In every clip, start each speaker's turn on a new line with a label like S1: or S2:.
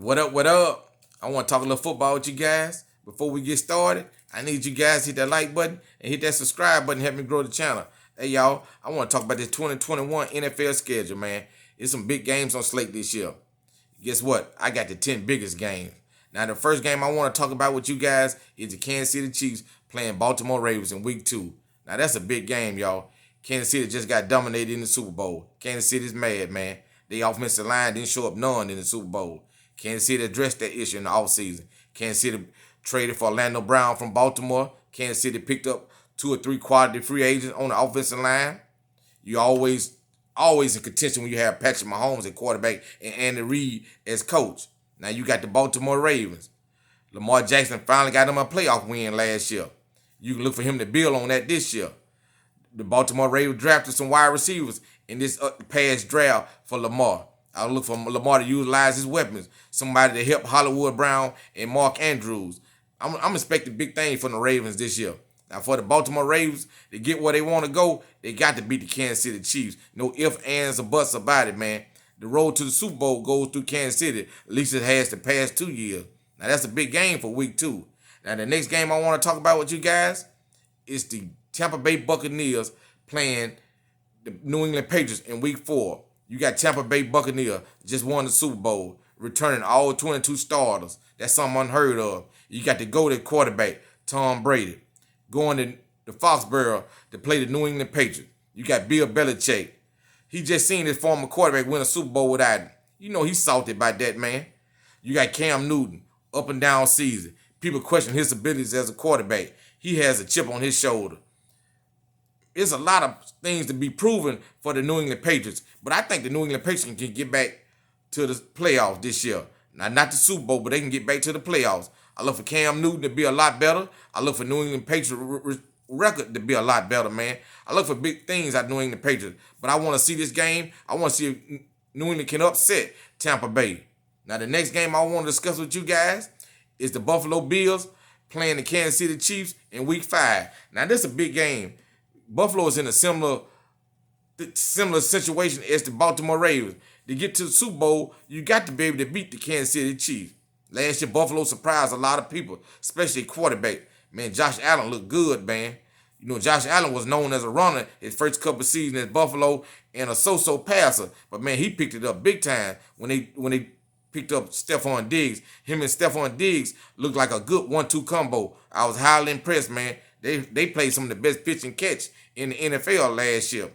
S1: What up, what up? I want to talk a little football with you guys. Before we get started, I need you guys to hit that like button and hit that subscribe button. Help me grow the channel. Hey, y'all, I want to talk about this 2021 NFL schedule, man. There's some big games on slate this year. Guess what? I got the 10 biggest games. Now, the first game I want to talk about with you guys is the Kansas City Chiefs playing Baltimore Ravens in week 2. Now, that's a big game, y'all. Kansas City just got dominated in the Super Bowl. Kansas City's mad, man. Their offensive line didn't show up none in the Super Bowl. Kansas City addressed that issue in the offseason. Kansas City traded for Orlando Brown from Baltimore. Kansas City picked up 2 or 3 quality free agents on the offensive line. You always in contention when you have Patrick Mahomes at quarterback and Andy Reid as coach. Now you got the Baltimore Ravens. Lamar Jackson finally got him a playoff win last year. You can look for him to build on that this year. The Baltimore Ravens drafted some wide receivers in this past draft for Lamar. I look for Lamar to utilize his weapons. Somebody to help Hollywood Brown and Mark Andrews. I'm expecting big things from the Ravens this year. Now, for the Baltimore Ravens to get where they want to go, they got to beat the Kansas City Chiefs. No ifs, ands, or buts about it, man. The road to the Super Bowl goes through Kansas City. At least it has the past 2 years. Now, that's a big game for week 2. Now, the next game I want to talk about with you guys is the Tampa Bay Buccaneers playing the New England Patriots in week 4. You got Tampa Bay Buccaneers just won the Super Bowl, returning all 22 starters. That's something unheard of. You got the go-to quarterback, Tom Brady, going to Foxborough to play the New England Patriots. You got Bill Belichick. He just seen his former quarterback win a Super Bowl without him. You know he's salty about that, man. You got Cam Newton, up and down season. People question his abilities as a quarterback. He has a chip on his shoulder. There's a lot of things to be proven for the New England Patriots, but I think the New England Patriots can get back to the playoffs this year. Now, not the Super Bowl, but they can get back to the playoffs. I look for Cam Newton to be a lot better. I look for New England Patriots record to be a lot better, man. I look for big things out of New England Patriots, but I want to see this game. I want to see if New England can upset Tampa Bay. Now, the next game I want to discuss with you guys is the Buffalo Bills playing the Kansas City Chiefs in week 5. Now, this is a big game. Buffalo is in a similar situation as the Baltimore Ravens. To get to the Super Bowl, you got to be able to beat the Kansas City Chiefs. Last year, Buffalo surprised a lot of people, especially quarterback. Man, Josh Allen looked good, man. You know, Josh Allen was known as a runner his first couple of seasons at Buffalo and a so-so passer. But, man, he picked it up big time when they picked up Stephon Diggs. Him and Stephon Diggs looked like a good 1-2 combo. I was highly impressed, man. They played some of the best pitch and catch in the NFL last year.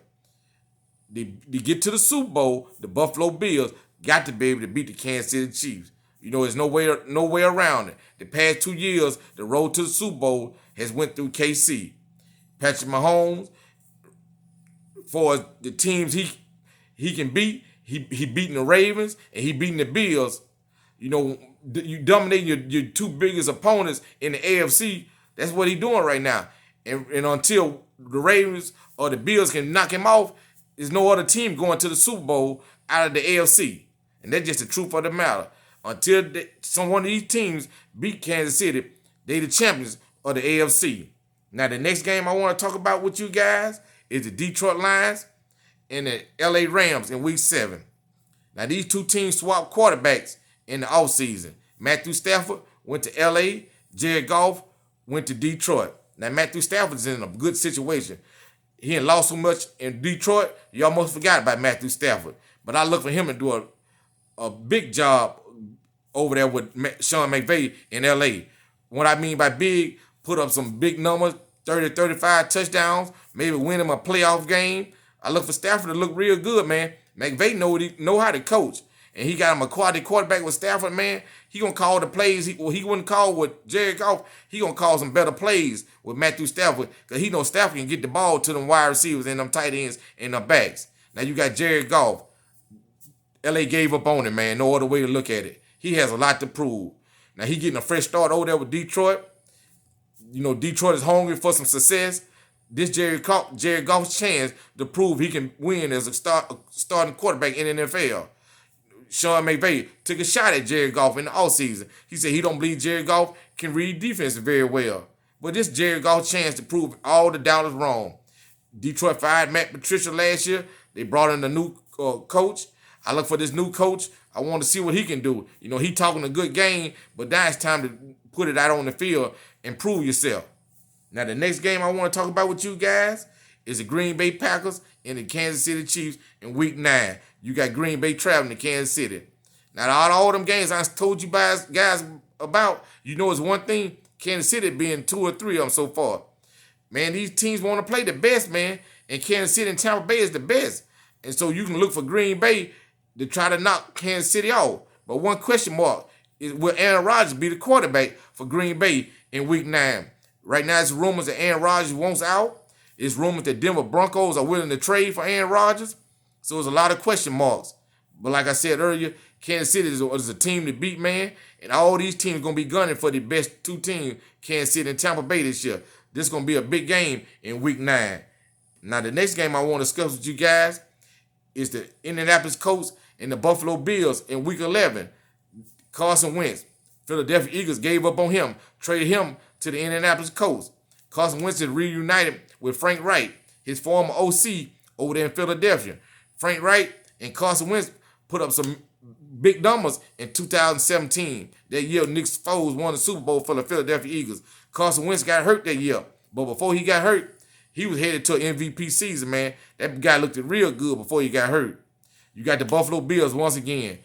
S1: To get to the Super Bowl, the Buffalo Bills got to be able to beat the Kansas City Chiefs. You know, there's no way around it. The past 2 years, the road to the Super Bowl has went through KC. Patrick Mahomes, for the teams he can beat, he beating the Ravens and he beating the Bills. You know, you dominating your 2 biggest opponents in the AFC. That's what he's doing right now. And until the Ravens or the Bills can knock him off, there's no other team going to the Super Bowl out of the AFC. And that's just the truth of the matter. Until one of these teams beat Kansas City, they the champions of the AFC. Now, the next game I want to talk about with you guys is the Detroit Lions and the LA Rams in week 7. Now, these 2 teams swapped quarterbacks in the offseason. Matthew Stafford went to LA. Jared Goff went to Detroit. Now, Matthew Stafford's in a good situation. He had lost so much in Detroit, you almost forgot about Matthew Stafford. But I look for him to do a big job over there with Sean McVay in L.A. What I mean by big, put up some big numbers, 30, 35 touchdowns, maybe win him a playoff game. I look for Stafford to look real good, man. McVay know how to coach. And he got him a quality quarterback with Stafford, man. He going to call the plays. He wouldn't call with Jared Goff. He going to call some better plays with Matthew Stafford because he knows Stafford can get the ball to them wide receivers and them tight ends and them backs. Now you got Jared Goff. LA gave up on him, man. No other way to look at it. He has a lot to prove. Now he getting a fresh start over there with Detroit. You know, Detroit is hungry for some success. This Jared Goff's chance to prove he can win as a starting quarterback in the NFL. Sean McVay took a shot at Jared Goff in the offseason. He said he don't believe Jared Goff can read defense very well. But this Jared Goff's chance to prove all the doubters wrong. Detroit fired Matt Patricia last year. They brought in a new coach. I look for this new coach. I want to see what he can do. He talking a good game, but now it's time to put it out on the field and prove yourself. Now, the next game I want to talk about with you guys is the Green Bay Packers and the Kansas City Chiefs in Week 9. You got Green Bay traveling to Kansas City. Now, out of all them games I told you guys about, it's one thing, Kansas City being 2 or 3 of them so far. Man, these teams want to play the best, man, and Kansas City and Tampa Bay is the best. And so you can look for Green Bay to try to knock Kansas City off. But one question mark is, will Aaron Rodgers be the quarterback for Green Bay in Week 9? Right now, it's rumors that Aaron Rodgers wants out. It's rumors that Denver Broncos are willing to trade for Aaron Rodgers. So there's a lot of question marks. But like I said earlier, Kansas City is a team to beat, man. And all these teams are going to be gunning for the best 2 teams, Kansas City and Tampa Bay this year. This is going to be a big game in Week 9. Now, the next game I want to discuss with you guys is the Indianapolis Colts and the Buffalo Bills in Week 11. Carson Wentz, Philadelphia Eagles gave up on him, traded him to the Indianapolis Colts. Carson Wentz is reunited with Frank Reich, his former OC over there in Philadelphia. Frank Reich and Carson Wentz put up some big numbers in 2017. That year, Nick Foles won the Super Bowl for the Philadelphia Eagles. Carson Wentz got hurt that year, but before he got hurt, he was headed to an MVP season, man. That guy looked real good before he got hurt. You got the Buffalo Bills once again.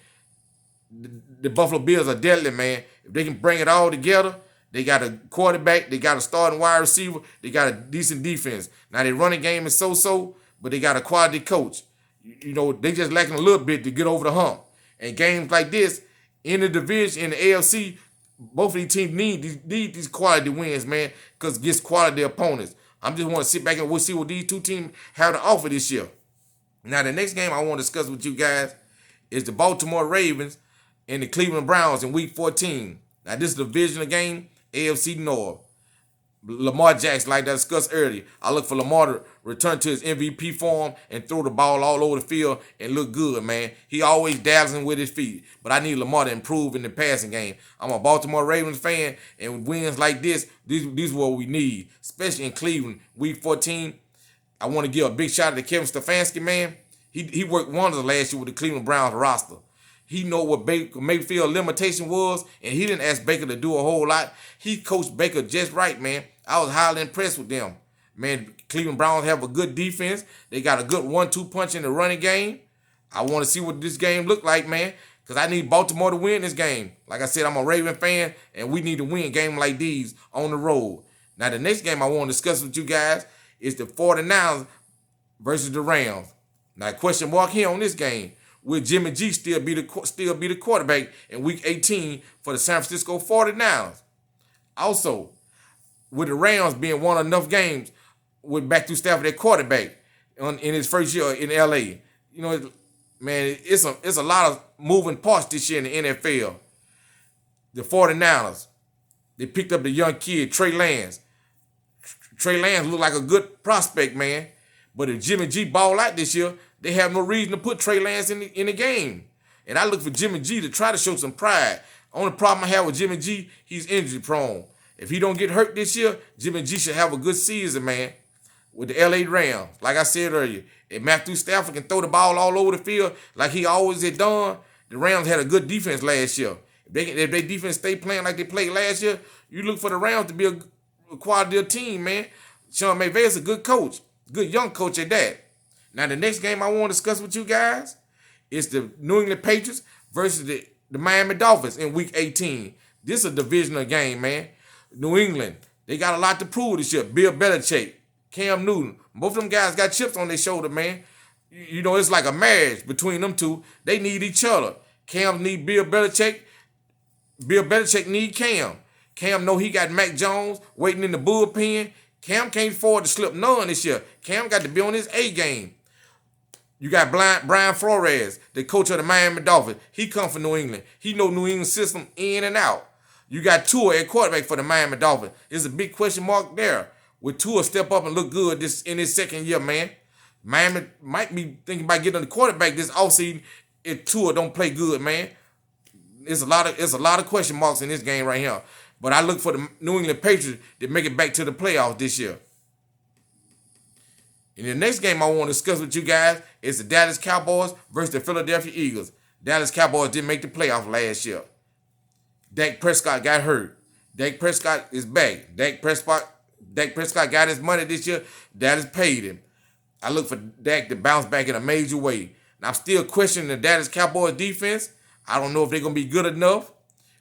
S1: The Buffalo Bills are deadly, man. If they can bring it all together, they got a quarterback, they got a starting wide receiver, they got a decent defense. Now, their running game is so-so, but they got a quality coach. They just lacking a little bit to get over the hump. And games like this, in the division, in the AFC, both of these teams need these quality wins, man, because it gets quality opponents. I just want to sit back and we'll see what these 2 teams have to offer this year. Now, the next game I want to discuss with you guys is the Baltimore Ravens and the Cleveland Browns in Week 14. Now, this is a divisional game, AFC North. Lamar Jackson, like I discussed earlier, I look for Lamar to return to his MVP form and throw the ball all over the field and look good, man. He always dazzling with his feet, but I need Lamar to improve in the passing game. I'm a Baltimore Ravens fan, and with wins like this, these are what we need, especially in Cleveland, Week 14. I want to give a big shout out to Kevin Stefanski, man. He worked wonders last year with the Cleveland Browns roster. He know what Baker Mayfield's limitation was, and he didn't ask Baker to do a whole lot. He coached Baker just right, man. I was highly impressed with them. Man, Cleveland Browns have a good defense. They got a good 1-2 punch in the running game. I want to see what this game look like, man, because I need Baltimore to win this game. Like I said, I'm a Raven fan, and we need to win games like these on the road. Now, the next game I want to discuss with you guys is the 49ers versus the Rams. Now, question mark here on this game. Will Jimmy G still be the quarterback in Week 18 for the San Francisco 49ers? Also, with the Rams being won enough games with Matthew Stafford at quarterback in his first year in L.A., man, it's a lot of moving parts this year in the NFL. The 49ers, they picked up the young kid, Trey Lance. Trey Lance looked like a good prospect, man. But if Jimmy G ball out this year, they have no reason to put Trey Lance in the game. And I look for Jimmy G to try to show some pride. Only problem I have with Jimmy G, he's injury prone. If he don't get hurt this year, Jimmy G should have a good season, man, with the L.A. Rams. Like I said earlier, if Matthew Stafford can throw the ball all over the field like he always had done, the Rams had a good defense last year. If their defense stay playing like they played last year, you look for the Rams to be a quality team, man. Sean McVay is a good coach, good young coach at that. Now, the next game I want to discuss with you guys is the New England Patriots versus the Miami Dolphins in Week 18. This is a divisional game, man. New England, they got a lot to prove this year. Bill Belichick, Cam Newton, both of them guys got chips on their shoulder, man. It's like a marriage between them two. They need each other. Cam need Bill Belichick. Bill Belichick need Cam. Cam know he got Mac Jones waiting in the bullpen. Cam can't afford to slip none this year. Cam got to be on his A game. You got Brian Flores, the coach of the Miami Dolphins. He come from New England. He know New England system in and out. You got Tua at quarterback for the Miami Dolphins. There's a big question mark there. Will Tua step up and look good in his second year, man? Miami might be thinking about getting the quarterback this offseason if Tua don't play good, man. There's a lot of question marks in this game right here. But I look for the New England Patriots to make it back to the playoffs this year. And the next game I want to discuss with you guys is the Dallas Cowboys versus the Philadelphia Eagles. Dallas Cowboys didn't make the playoffs last year. Dak Prescott got hurt. Dak Prescott is back. Dak Prescott got his money this year. Dallas paid him. I look for Dak to bounce back in a major way. And I'm still questioning the Dallas Cowboys defense. I don't know if they're going to be good enough.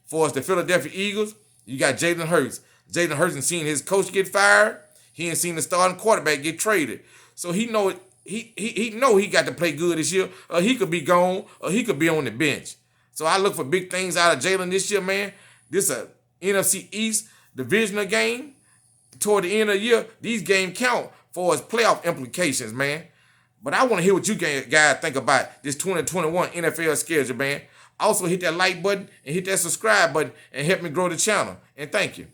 S1: For us, the Philadelphia Eagles, you got Jalen Hurts. Jalen Hurts ain't seen his coach get fired. He ain't seen the starting quarterback get traded. So he know he got to play good this year. Or he could be gone, or he could be on the bench. So I look for big things out of Jalen this year, man. This is a NFC East divisional game. Toward the end of the year, these games count for its playoff implications, man. But I want to hear what you guys think about this 2021 NFL schedule, man. Also, hit that like button and hit that subscribe button and help me grow the channel. And thank you.